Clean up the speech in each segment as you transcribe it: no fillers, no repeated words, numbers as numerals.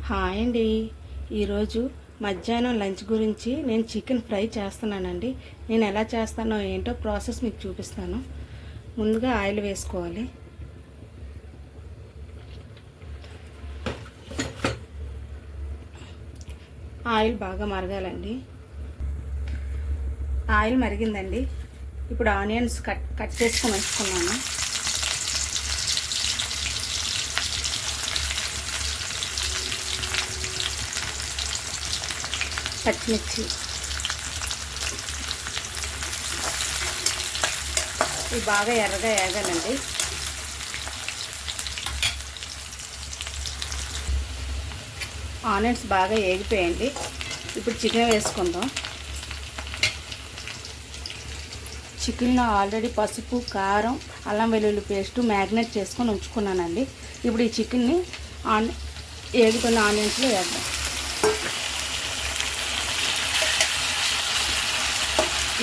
Hi అండి. ఈరోజు మధ్యాహ్నం లంచ్ గురించి నేను చికెన్ ఫ్రై చేస్తున్నానండి. నేను ఎలా చేస్తానో ఏంటో ప్రాసెస్ మీకు చూపిస్తాను. ముందుగా ఆయిల్ వేసుకోవాలి. ఆయిల్ బాగా మరగాలండి. ఆయిల్ మరిగిందండి. ఇప్పుడు ఆనియన్స్ కట్ చేసుకొని ఉంచుకున్నాను. పచ్చిమిర్చి ఇవి బాగా ఎర్రగా వేగాలండి. ఆనియన్స్ బాగా వేగిపోయండి. ఇప్పుడు చికెన్ వేసుకుందాం. చికెన్లో ఆల్రెడీ పసుపు, కారం, అల్లం వెల్లుల్లి పేస్ట్ మ్యారినేట్ చేసుకొని ఉంచుకున్నానండి. ఇప్పుడు ఈ చికెన్ని వేగుతున్న ఆనియన్స్లో వేద్దాం.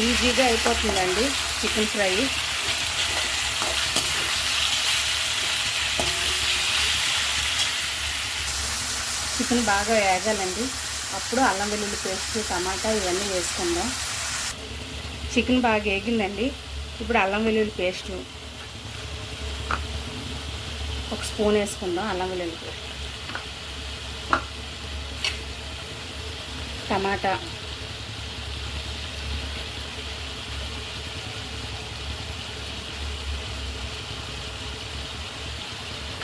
ఈజీగా అయిపోతుందండి చికెన్ ఫ్రై. చికెన్ బాగా వేగాలండి. అప్పుడు అల్లం వెల్లుల్లి పేస్ట్, టమాటా ఇవన్నీ వేసుకుందాం. చికెన్ బాగా వేగిందండి. ఇప్పుడు అల్లం వెల్లుల్లి పేస్ట్ ఒక స్పూన్ వేసుకుందాం. అల్లం వెల్లుల్లి పేస్ట్, టమాటా,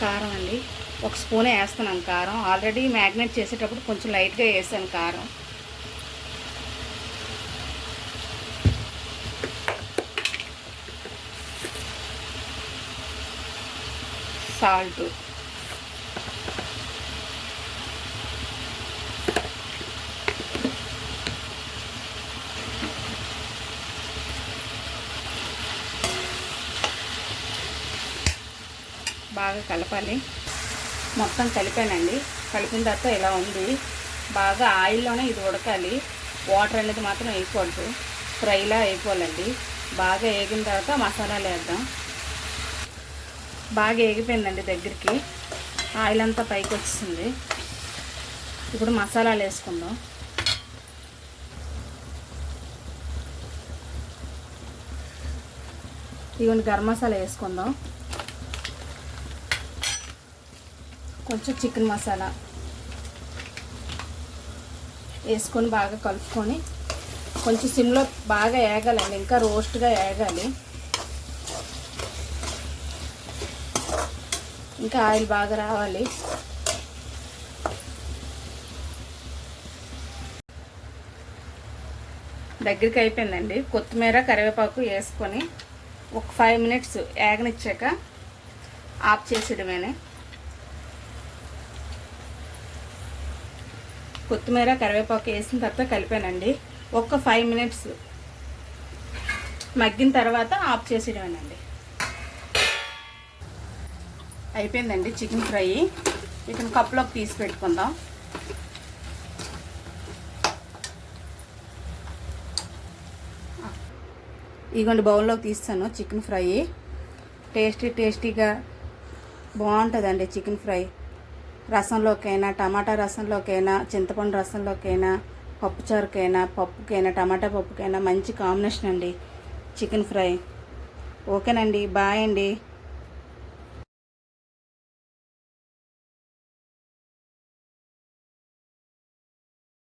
కారం అండి ఒక స్పూనే వేస్తున్నాను. కారం ఆల్రెడీ మ్యాగ్నేట్ చేసేటప్పుడు కొంచెం లైట్గా వేసాను కారం. సాల్ట్, బాగా కలపాలి. మొత్తం కలిపానండి. కలిపిన తర్వాత ఇలా ఉంది. బాగా ఆయిల్లోనే ఇది ఉడకాలి. వాటర్ అనేది మాత్రం వేయకూడదు. ఫ్రైలా అయిపోవాలండి. బాగా వేగిన తర్వాత మసాలాలు వేద్దాం. బాగా వేగిపోయిందండి. దగ్గరికి ఆయిల్ అంతా పైకి వచ్చింది. ఇప్పుడు మసాలాలు వేసుకుందాం. ఇవన్నీ గరం మసాలా వేసుకుందాం. కొంచెం చికెన్ మసాలా వేసుకొని బాగా కలుపుకొని కొంచెం సిమ్లో బాగా వేగాలండి. ఇంకా రోస్ట్గా వేగాలి. ఇంకా ఆయిల్ బాగా రావాలి. దగ్గరికి అయిపోయిందండి. కొత్తిమీర, కరివేపాకు వేసుకొని ఒక 5 మినిట్స్ వేగనిచ్చాక ఆఫ్ చేసేయడమేనే. కొత్తిమీర, కరివేపాకు వేసిన తర్వాత కలిపానండి. ఒక 5 మినిట్స్ మగ్గిన తర్వాత ఆఫ్ చేసేయడమేనండి. అయిపోయిందండి చికెన్ ఫ్రై. చికెన్ కప్లోకి తీసి పెట్టుకుందాం. ఇదిగోండి బౌల్లోకి తీస్తాను చికెన్ ఫ్రై. టేస్టీగా బాగుంటుందండి చికెన్ ఫ్రై. రసంలోకైనా, టమాటా రసంలోకైనా, చింతపండు రసంలోకైనా, పప్పుచారుకైనా, పప్పుకైనా, టమాటా పప్పుకైనా మంచి కాంబినేషన్ అండి చికెన్ ఫ్రై. ఓకేనండి. బాయ్ అండి.